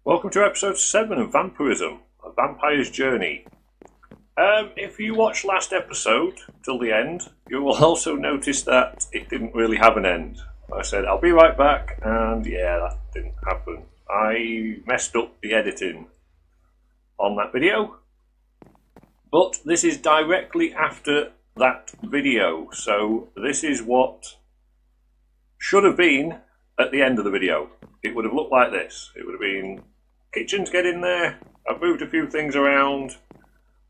Welcome to episode 7 of Vampirism, A Vampire's Journey. If you watched last episode till the end, you will also notice that it didn't really have an end. I said I'll be right back, and yeah, that didn't happen. I messed up the editing on that video, but this is directly after that video, so this is what should have been at the end of the video. It would have looked like this. It would have been kitchens get in there. I've moved a few things around,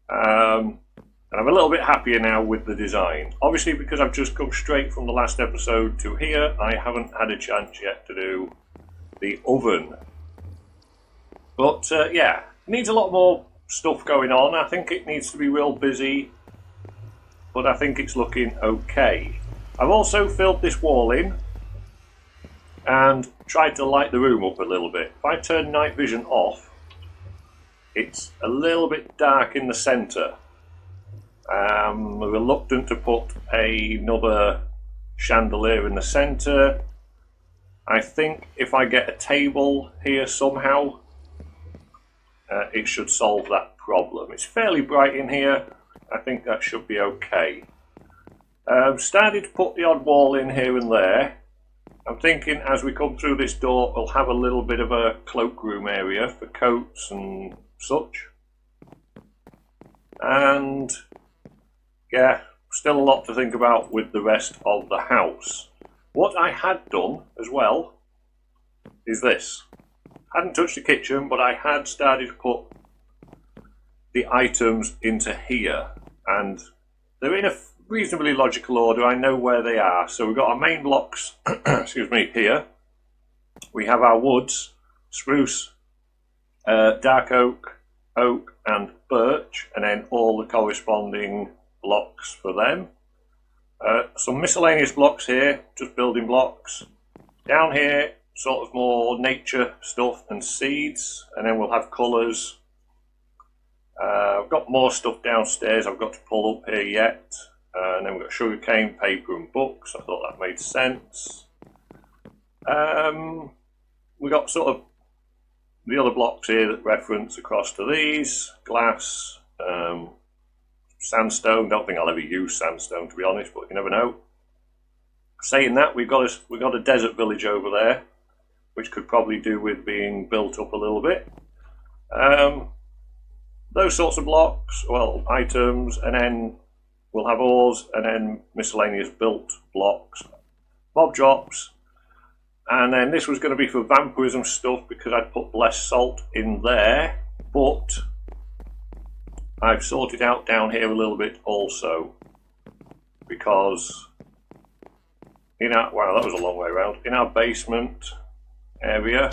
and I'm a little bit happier now with the design. Obviously, because I've just come straight from the last episode to here, I haven't had a chance yet to do the oven. But yeah, it needs a lot more stuff going on. I think it needs to be real busy, but I think it's looking okay. I've also filled this wall in and tried to light the room up a little bit. If I turn night vision off, it's a little bit dark in the centre. I'm reluctant to put another chandelier in the centre. I think if I get a table here somehow, it should solve that problem. It's fairly bright in here. I think that should be okay. Started to put the odd wall in here and there. I'm thinking as we come through this door, we'll have a little bit of a cloakroom area for coats and such. And yeah, still a lot to think about with the rest of the house. What I had done as well is this. Hadn't touched the kitchen, but I had started to put the items into here, and they're in a reasonably logical order. I know where they are. So we've got our main blocks, excuse me, here. We have our woods, spruce, dark oak, oak and birch, and then all the corresponding blocks for them. Some miscellaneous blocks here, just building blocks. Down here, sort of more nature stuff and seeds, and then we'll have colours. I've got more stuff downstairs I've got to pull up here yet. And then we've got sugarcane, paper and books. I thought that made sense. We got sort of the other blocks here that reference across to these. Glass, sandstone. Don't think I'll ever use sandstone, to be honest, but you never know. Saying that, we've got a desert village over there, which could probably do with being built up a little bit. Those sorts of blocks, well, items, and then we'll have ores and then miscellaneous built blocks, mob drops, and then this was going to be for vampirism stuff because I'd put less salt in there, but I've sorted out down here a little bit also because in our, wow, that was a long way around, in our basement area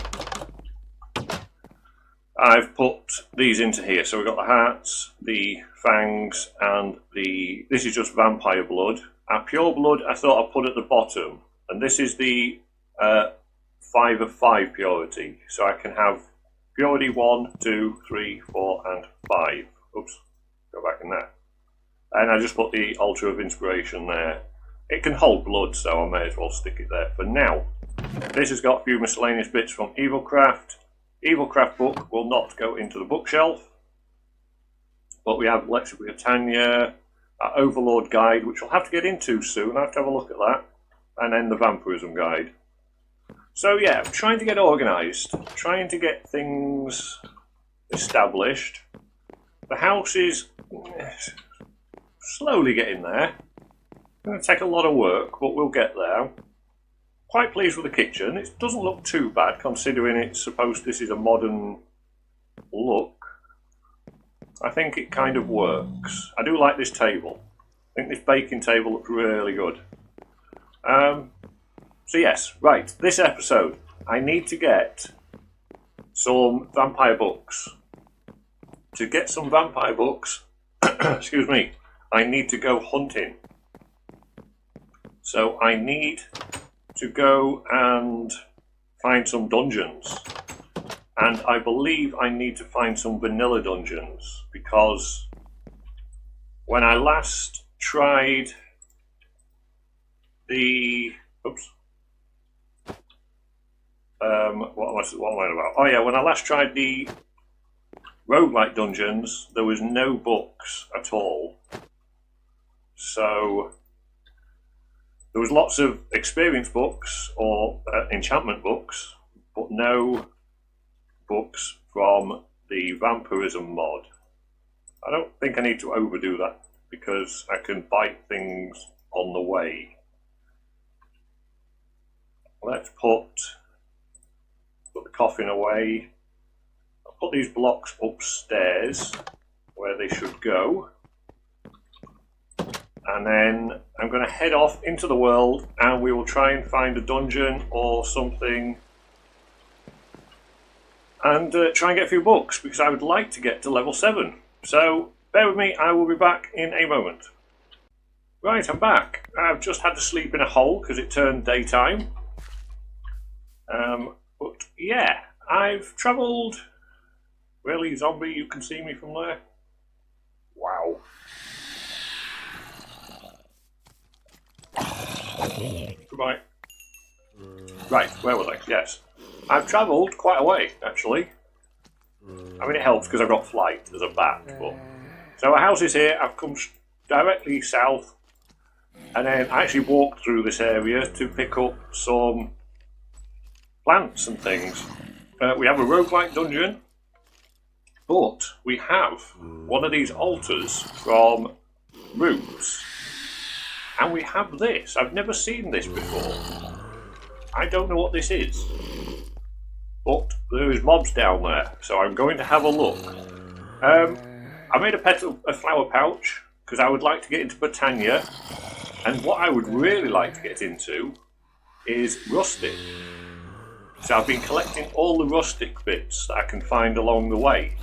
I've put these into here. So we've got the hearts, the fangs, and this is just vampire blood. Our pure blood I thought I'd put at the bottom, and this is the 5 of 5 purity. So I can have purity 1, 2, 3, 4 and 5. Oops, go back in there. And I just put the altar of inspiration there. It can hold blood, so I may as well stick it there for now. This has got a few miscellaneous bits from EvilCraft. EvilCraft book will not go into the bookshelf, but we have Lecture Botania, our Overlord guide, which we'll have to get into soon. I have to have a look at that, and then the Vampirism guide. So yeah, I'm trying to get organised, trying to get things established. The house is slowly getting there. It's going to take a lot of work, but we'll get there. Quite pleased with the kitchen. It doesn't look too bad considering it's supposed this is a modern look. I think it kind of works. I do like this table. I think this baking table looks really good. So yes, right, this episode I need to get some vampire books. To get some vampire books, excuse me, I need to go hunting. So I need to go and find some dungeons, and I believe I need to find some vanilla dungeons because when I last tried the what am I what am I about? Oh yeah, when I last tried the roguelike dungeons, there was no books at all. So there was lots of experience books or enchantment books, but no books from the Vampirism mod. I don't think I need to overdo that because I can bite things on the way. Let's put the coffin away. I'll put these blocks upstairs where they should go. And then I'm going to head off into the world and we will try and find a dungeon or something and try and get a few books because I would like to get to level 7. So bear with me, I will be back in a moment. Right, I'm back. I've just had to sleep in a hole because it turned daytime. But yeah, I've travelled. Really, zombie, you can see me from there? Wow. Goodbye. Right, where was I? Yes. I've travelled quite a way, actually. I mean, it helps because I've got flight as a bat. But... So our house is here. I've come directly south. And then I actually walked through this area to pick up some plants and things. We have a roguelike dungeon. But we have one of these altars from Roots. And we have this. I've never seen this before. I don't know what this is. But there is mobs down there, so I'm going to have a look. I made a flower pouch, because I would like to get into Botania. And what I would really like to get into is rustic. So I've been collecting all the rustic bits that I can find along the way.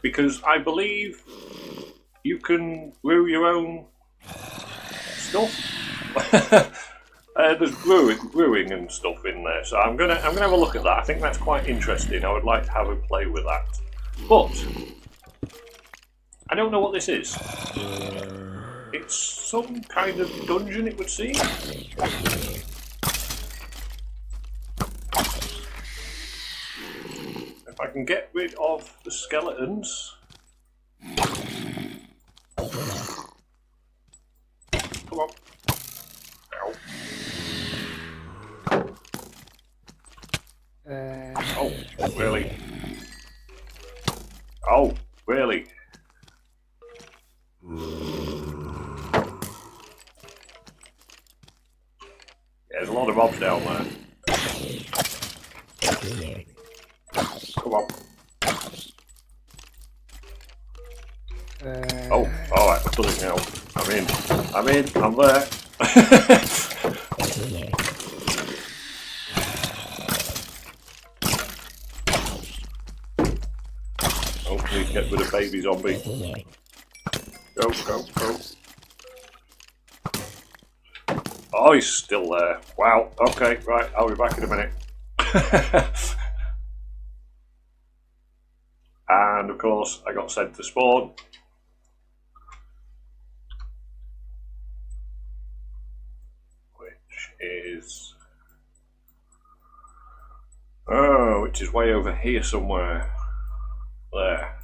Because I believe you can brew your own stuff. There's brewing and stuff in there, so I'm gonna have a look at that. I think that's quite interesting. I would like to have a play with that, but I don't know what this is. It's some kind of dungeon, it would seem. If I can get rid of the skeletons. Come on. Ow. Oh, really? Oh, really? Yeah, there's a lot of mobs down there. Come on. Oh, alright, I've done it now. I'm in, I'm there. Oh, please get rid of baby zombie. Go, go, go. Oh, he's still there. Wow, okay, right, I'll be back in a minute. And of course, I got sent to spawn. Which is way over here somewhere. There.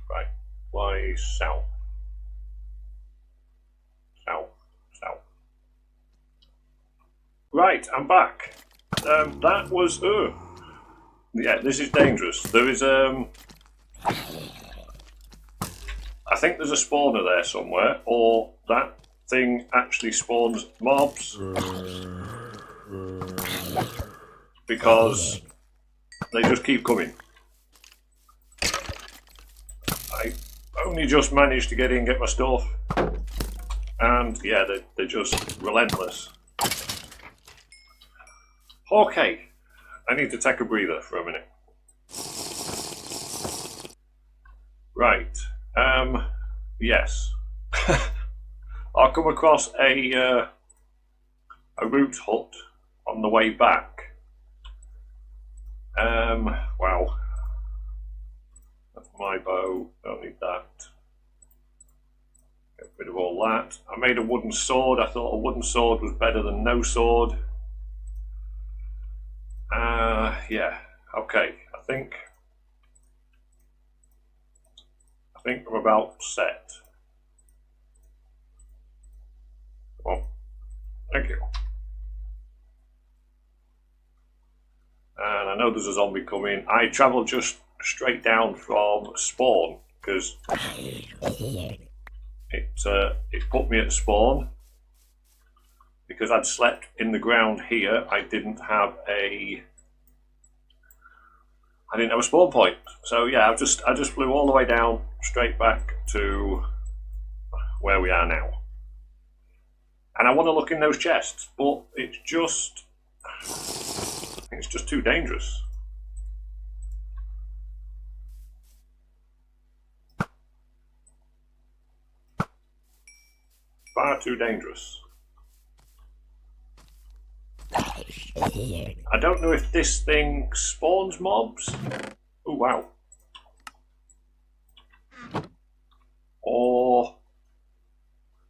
Right. Why south? South. South. Right, I'm back. That was... yeah, this is dangerous. There is... I think there's a spawner there somewhere, or that thing actually spawns mobs. Because they just keep coming. I only just managed to get in and get my stuff. And yeah, they're just relentless. Okay, I need to take a breather for a minute. Right, yes. I'll come across a root hut on the way back. Wow. That's my bow, don't need that. Get rid of all all that. I made a wooden sword. I thought a wooden sword was better than no sword. Yeah, okay. I think I'm about set. Well, thank you. And I know there's a zombie coming. I travelled just straight down from spawn because it put me at spawn because I'd slept in the ground here. I didn't have a spawn point. So yeah, I just flew all the way down straight back to where we are now. And I want to look in those chests, but it's just too dangerous. Far too dangerous. I don't know if this thing spawns mobs. Oh wow. Or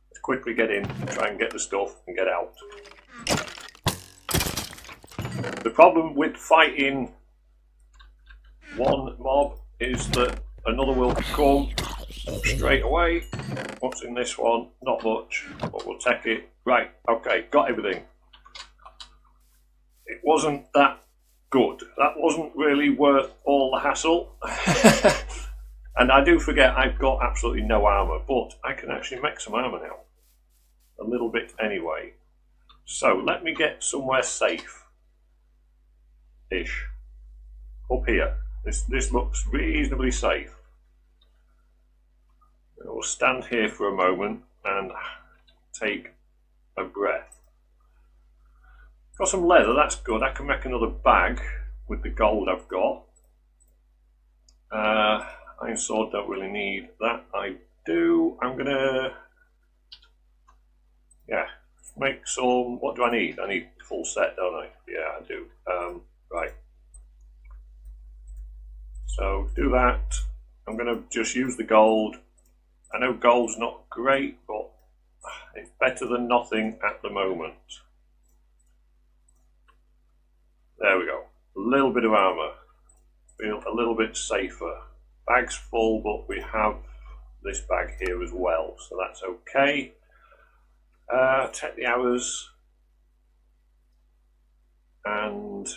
let's quickly get in, try and get the stuff and get out. The problem with fighting one mob is that another will come straight away. What's in this one? Not much, but we'll take it. Right, okay, got everything. It wasn't that good. That wasn't really worth all the hassle. And I do forget I've got absolutely no armour, but I can actually make some armour now. A little bit anyway. So let me get somewhere safe. Ish. Up here. This looks reasonably safe. We'll stand here for a moment and take a breath. Got some leather, that's good. I can make another bag with the gold I've got. Iron sword, don't really need that. I do. I'm gonna, yeah, make some. What do I need? I need full set, don't I? Yeah, I do. Right. So do that. I'm gonna just use the gold. I know gold's not great, but it's better than nothing at the moment. There we go. A little bit of armour. Feel a little bit safer. Bag's full, but we have this bag here as well, so that's okay. Take the hours. And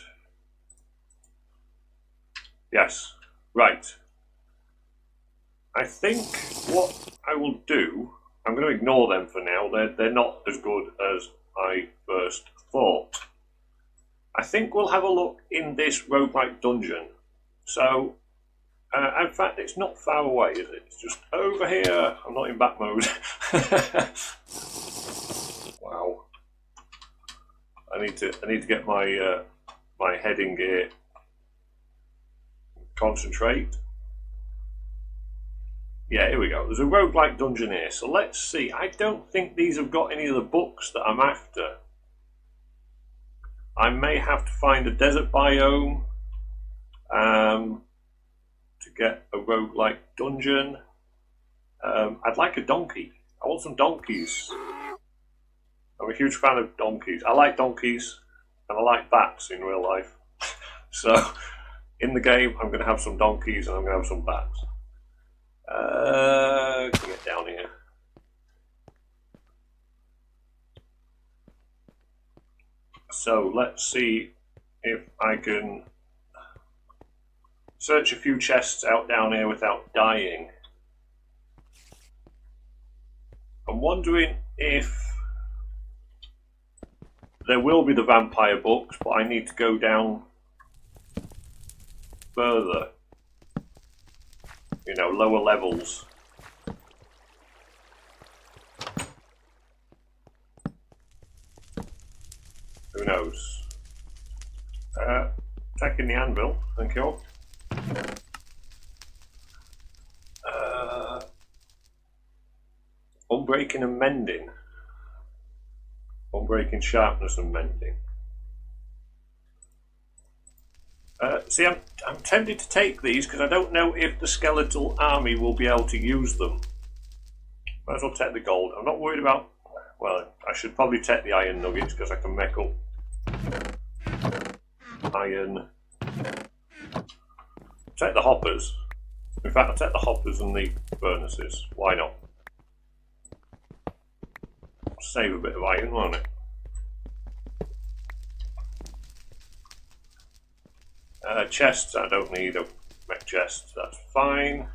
yes, right. I think what I will do, I'm going to ignore them for now. They're not as good as I first thought. I think we'll have a look in this roguelike dungeon. So, in fact, it's not far away, is it? It's just over here. I'm not in back mode. Wow. I need to get my my head in gear. Concentrate. Yeah, here we go. There's a roguelike dungeon here. So let's see. I don't think these have got any of the books that I'm after. I may have to find a desert biome to get a roguelike dungeon. I'd like a donkey. I want some donkeys. I'm a huge fan of donkeys. I like donkeys and I like bats in real life. So in the game I'm going to have some donkeys and I'm going to have some bats. Can we get down here? So let's see if I can search a few chests out down here without dying. I'm wondering if there will be the vampire books, but I need to go down further. You know, lower levels. Who knows? Taking the anvil, thank you. Unbreaking and mending. Unbreaking, sharpness and mending. See, I'm tempted to take these because I don't know if the skeletal army will be able to use them. Might as well take the gold. I'm not worried about... Well, I should probably take the iron nuggets because I can make up iron. Take the hoppers. In fact, I'll take the hoppers and the furnaces. Why not? Save a bit of iron, won't it? Chests, I don't need a make chests, that's fine.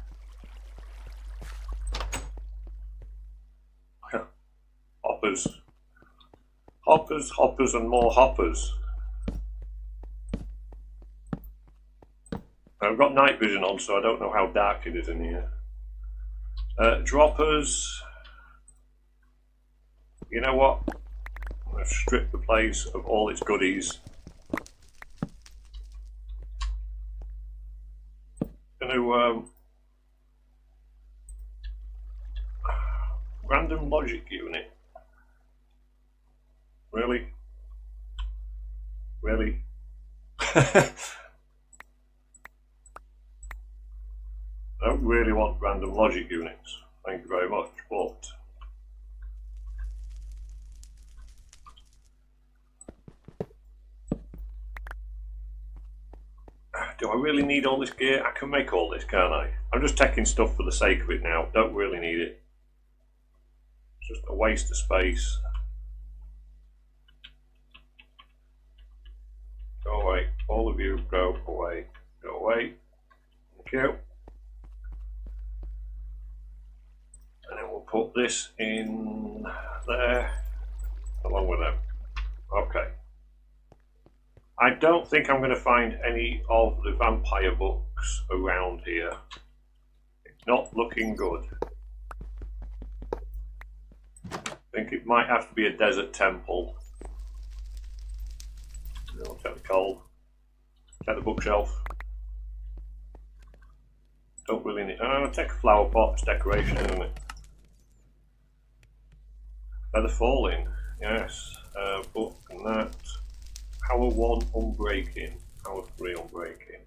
Hoppers. Hoppers, hoppers and more hoppers. I've got night vision on, so I don't know how dark it is in here. Droppers. You know what? I'm going to strip the place of all its goodies. Random logic unit. Really? Really? I don't really want random logic units. Thank you very much, but do I really need all this gear? I can make all this, can't I? I'm just taking stuff for the sake of it now. Don't really need it. It's just a waste of space. Go away. All of you, go away. Go away. Thank you. And then we'll put this in there, along with them. Okay. I don't think I'm going to find any of the vampire books around here. It's not looking good. I think it might have to be a desert temple. I'll take the coal. Take the bookshelf. Don't really need... I'll take a flower pot. It's decoration, isn't it? Feather falling. Yes. Book and that. Power 1 unbreaking. Power 3 unbreaking.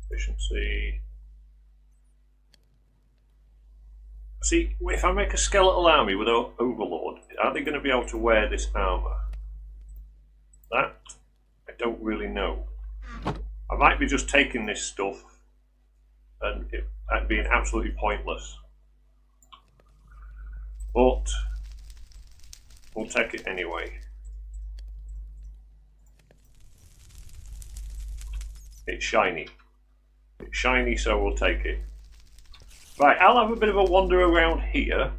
Efficiency. See, if I make a skeletal army with an overlord, are they going to be able to wear this armour? That, I don't really know. I might be just taking this stuff and it being absolutely pointless. But we'll take it anyway. It's shiny. It's shiny, so we'll take it. Right, I'll have a bit of a wander around here.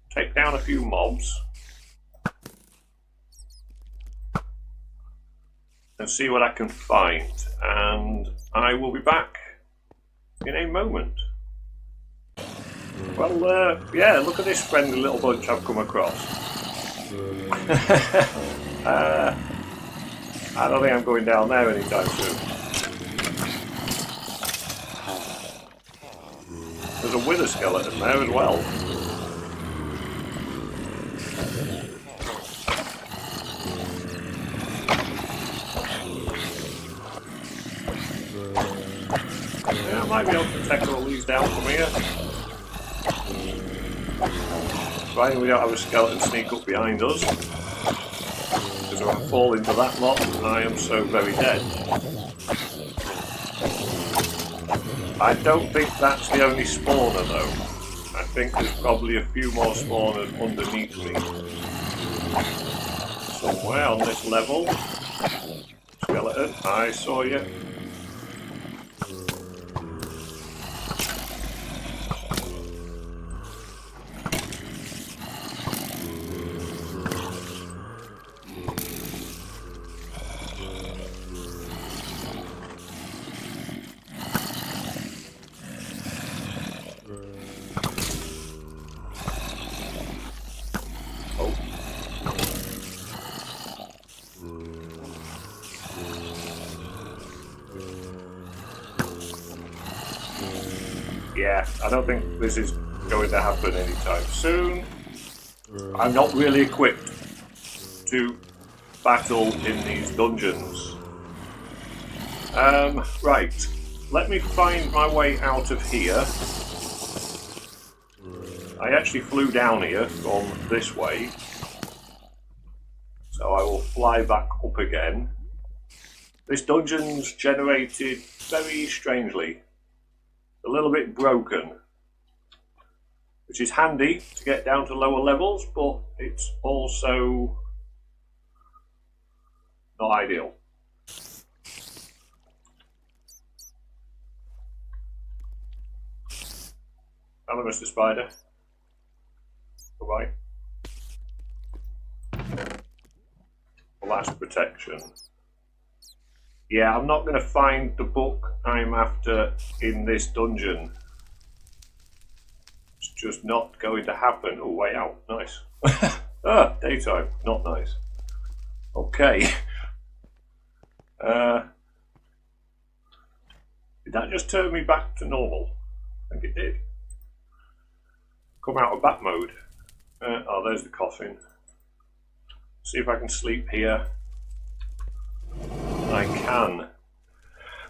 Take down a few mobs. And see what I can find. And I will be back in a moment. Well, yeah, look at this friendly little bunch I've come across. I don't think I'm going down there anytime soon. There's a wither skeleton there as well. Yeah, I might be able to take all these down from here. Right, we don't have a skeleton sneak up behind us. Because if I fall into that lot, I am so very dead. I don't think that's the only spawner though. I think there's probably a few more spawners underneath me. Somewhere on this level. Skeleton, I saw you. Yeah, I don't think this is going to happen anytime soon. I'm not really equipped to battle in these dungeons. Right, let me find my way out of here. I actually flew down here from this way, so I will fly back up again. This dungeon's generated very strangely, a little bit broken, which is handy to get down to lower levels, but it's also not ideal. Hello, Mr. Spider. Bye-bye. Last protection. Yeah, I'm not going to find the book I'm after in this dungeon. It's just not going to happen. Oh, way out. Nice. Ah, daytime. Not nice. Okay. Did that just turn me back to normal? I think it did. Come out of bat mode. Oh, there's the coffin. See if I can sleep here. I can.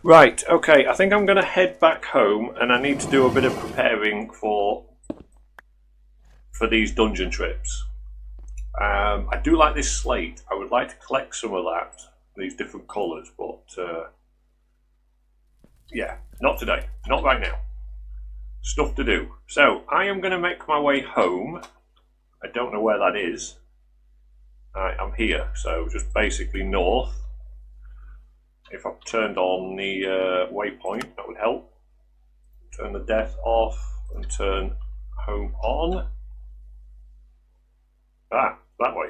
Right, okay, I think I'm going to head back home, and I need to do a bit of preparing for these dungeon trips. I do like this slate. I would like to collect some of that, these different colours, but yeah, not today, not right now. Stuff to do. So, I am going to make my way home. I don't know where that is. I'm here, so just basically north. If I turned on the waypoint, that would help. Turn the death off and turn home on. Ah, that way.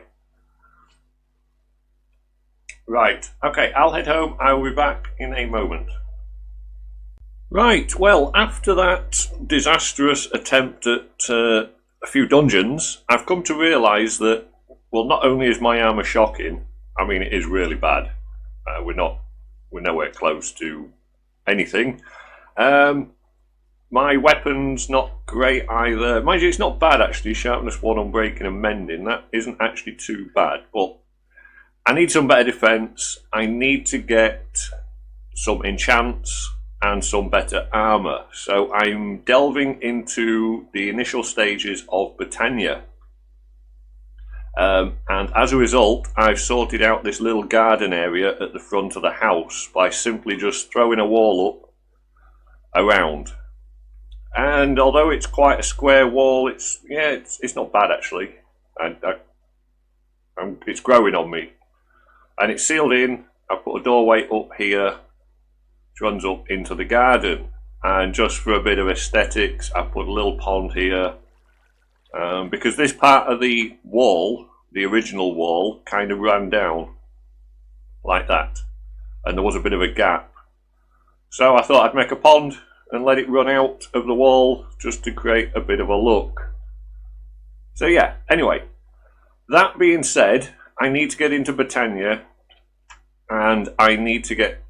Right, okay, I'll head home. I will be back in a moment. Right, well, after that disastrous attempt at a few dungeons, I've come to realise that, well, not only is my armour shocking, I mean, it is really bad. We're nowhere close to anything. My weapon's not great either. Mind you, it's not bad actually. Sharpness 1 on breaking and mending. That isn't actually too bad. But I need some better defence. I need to get some enchants and some better armour. So I'm delving into the initial stages of Botania. And as a result, I've sorted out this little garden area at the front of the house by simply just throwing a wall up around. And although it's quite a square wall, it's not bad actually. It's growing on me, and it's sealed in. I put a doorway up here, which runs up into the garden, and just for a bit of aesthetics, I put a little pond here. Because this part of the wall, the original wall, kind of ran down like that, and there was a bit of a gap. So I thought I'd make a pond and let it run out of the wall just to create a bit of a look. So yeah, anyway, that being said, I need to get into Botania, and I need to get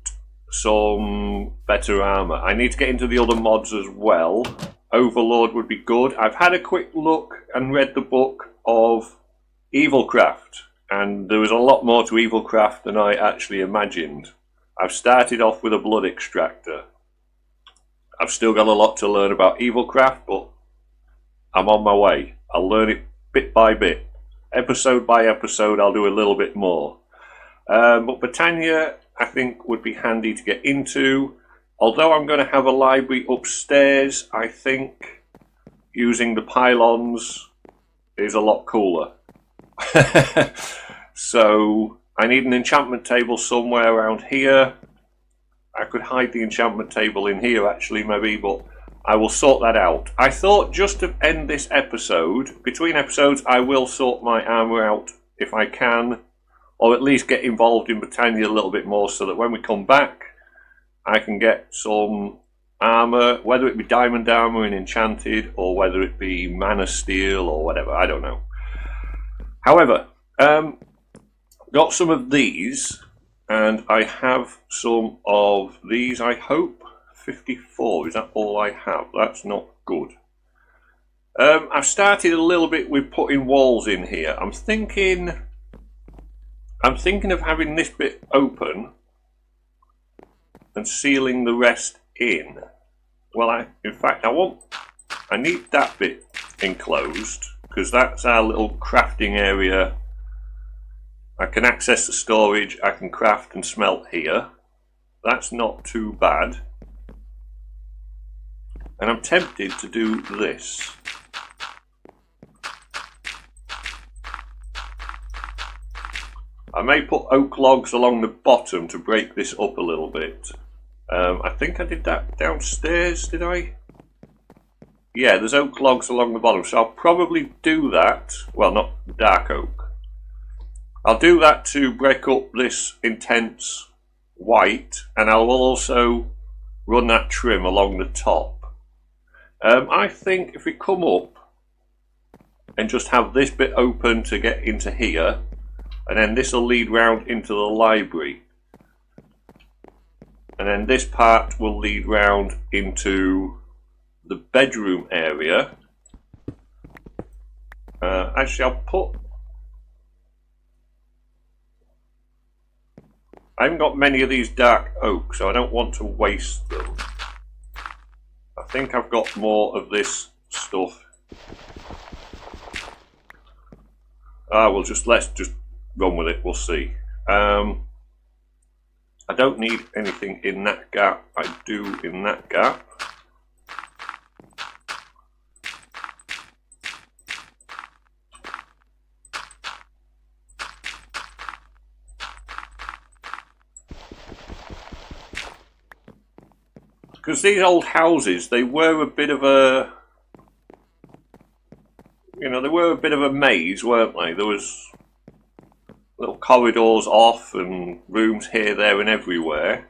some better armour. I need to get into the other mods as well. Overlord would be good. I've had a quick look and read the book of EvilCraft, and there was a lot more to EvilCraft than I actually imagined. I've started off with a blood extractor. I've still got a lot to learn about EvilCraft, but I'm on my way. I'll learn it bit by bit. Episode by episode, I'll do a little bit more. But Botania, I think, would be handy to get into. Although I'm going to have a library upstairs, I think using the pylons is a lot cooler. So I need an enchantment table somewhere around here. I could hide the enchantment table in here actually maybe, but I will sort that out. I thought just to end this episode, between episodes I will sort my armour out if I can, or at least get involved in Botania a little bit more so that when we come back I can get some armour, whether it be diamond armour and enchanted, or whether it be mana steel or whatever, I don't know. However, got some of these, and I have some of these, I hope. 54, is that all I have? That's not good. I've started a little bit with putting walls in here. I'm thinking of having this bit open and sealing the rest in. Well, in fact, I need that bit enclosed, because that's our little crafting area. I can access the storage, I can craft and smelt here. That's not too bad. And I'm tempted to do this. I may put oak logs along the bottom to break this up a little bit. I think I did that downstairs, did I? Yeah, there's oak logs along the bottom, so I'll probably do that. Well, not dark oak. I'll do that to break up this intense white, and I will also run that trim along the top. I think if we come up and just have this bit open to get into here, and then this will lead round into the library, and then this part will lead round into the bedroom area. Actually, I'll put... I haven't got many of these dark oak, so I don't want to waste them. I think I've got more of this stuff. Let's just run with it, we'll see. I don't need anything in that gap, I do in that gap. Because these old houses, they were a bit of a, they were a bit of a maze, weren't they? There was little corridors off and rooms here, there and everywhere.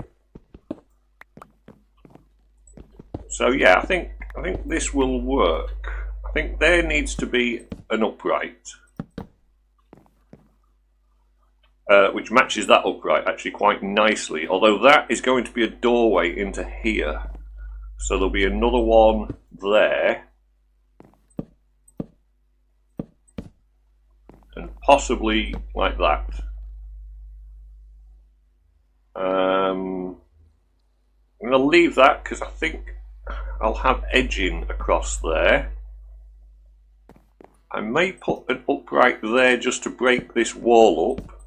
So yeah, I think this will work. I think there needs to be an upright. Which matches that upright actually quite nicely, although that is going to be a doorway into here, so there'll be another one there, and possibly like that. I'm going to leave that because I think I'll have edging across there. I may put an upright there just to break this wall up,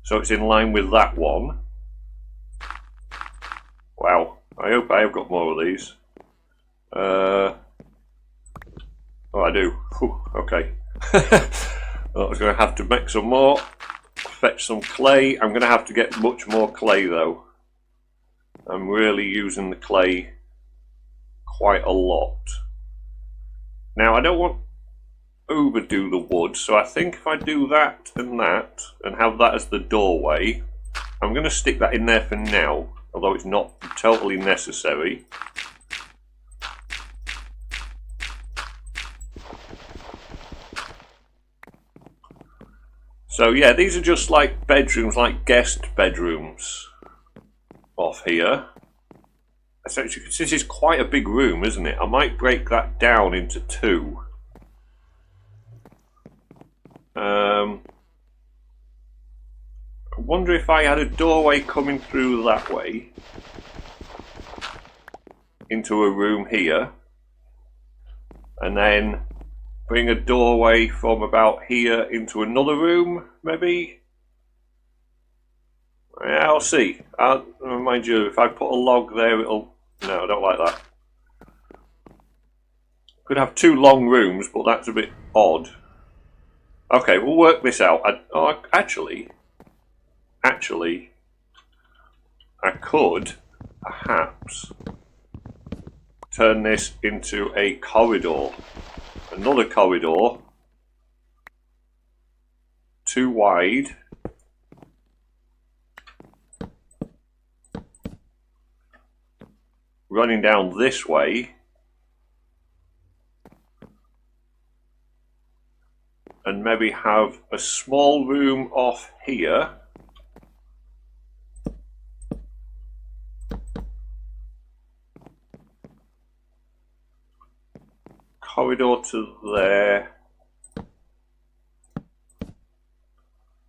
so it's in line with that one. Wow, I hope I have got more of these. Oh, I do. Whew, okay. I was going to have to make some more, fetch some clay. I'm going to have to get much more clay though. I'm really using the clay quite a lot. Now I don't want overdo the wood, so I think if I do that and have that as the doorway, I'm going to stick that in there for now, although it's not totally necessary. So yeah, these are just like bedrooms, like guest bedrooms off here. So this is quite a big room, isn't it? I might break that down into two. I wonder if I had a doorway coming through that way into a room here, and then bring a doorway from about here into another room, maybe? Yeah, I'll see. Mind you, if I put a log there, it'll... No, I don't like that. Could have two long rooms, but that's a bit odd. Okay, we'll work this out. Actually, I could perhaps turn this into a corridor. Another corridor. Too wide. Running down this way. And maybe have a small room off here. Corridor to there.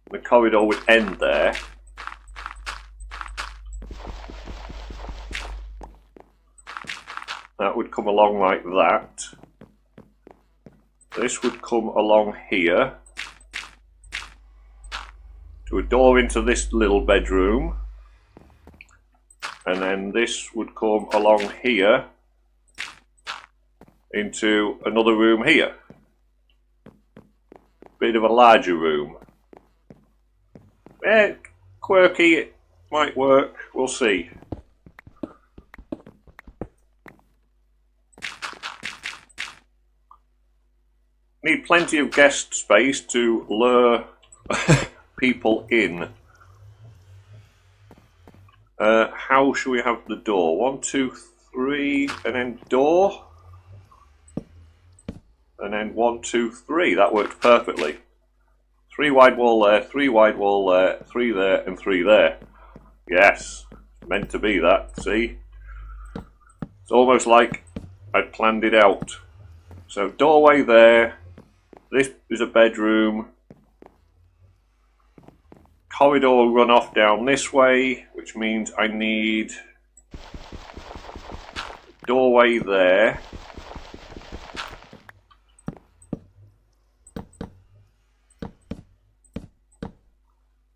The corridor would end there. That would come along like that. This would come along here to a door into this little bedroom, and then this would come along here into another room here. Bit of a larger room. Quirky, it might work, we'll see. Need plenty of guest space to lure people in. How should we have the door? 1, 2, 3, and then door. And then 1, 2, 3. That worked perfectly. 3 wide wall there, 3 wide wall there, 3 there, and 3 there. Yes, meant to be that, see? It's almost like I'd planned it out. So doorway there, this is a bedroom. Corridor will run off down this way, which means I need doorway there.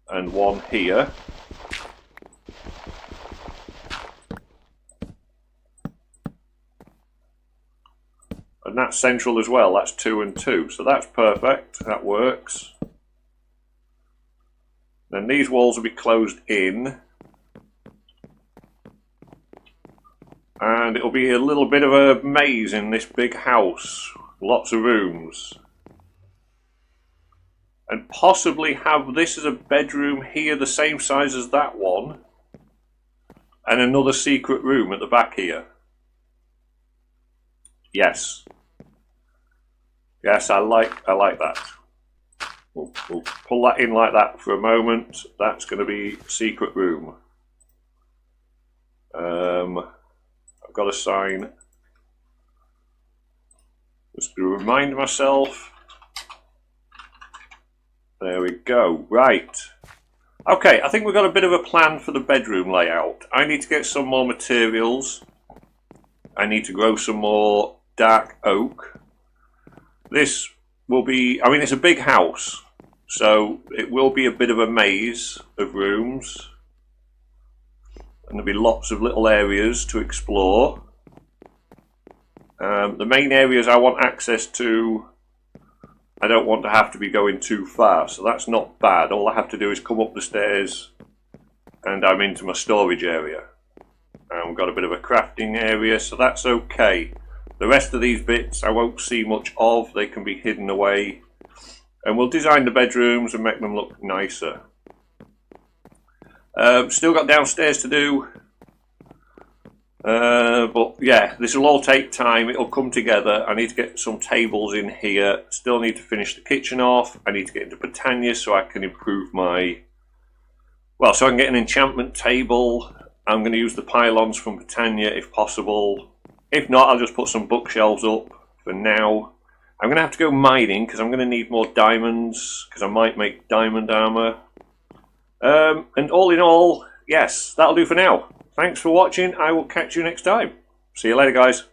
And one here. And that's central as well, that's 2 and 2, so that's perfect, that works. Then these walls will be closed in. And it'll be a little bit of a maze in this big house, lots of rooms. And possibly have this as a bedroom here, the same size as that one, and another secret room at the back here. Yes. Yes, I like that. We'll pull that in like that for a moment. That's going to be secret room. I've got a sign. Just to remind myself. There we go. Right. Okay, I think we've got a bit of a plan for the bedroom layout. I need to get some more materials. I need to grow some more dark oak. This will be, I mean, it's a big house, so it will be a bit of a maze of rooms. And there'll be lots of little areas to explore. The main areas I want access to, I don't want to have to be going too far, so that's not bad. All I have to do is come up the stairs and I'm into my storage area. And we've got a bit of a crafting area, so that's okay. The rest of these bits I won't see much of, they can be hidden away. And we'll design the bedrooms and make them look nicer. Still got downstairs to do. But yeah, this will all take time, it'll come together. I need to get some tables in here. Still need to finish the kitchen off. I need to get into Botania so I can improve my... Well, so I can get an enchantment table. I'm going to use the pylons from Botania if possible. If not, I'll just put some bookshelves up for now. I'm going to have to go mining because I'm going to need more diamonds because I might make diamond armour. And all in all, yes, that'll do for now. Thanks for watching. I will catch you next time. See you later, guys.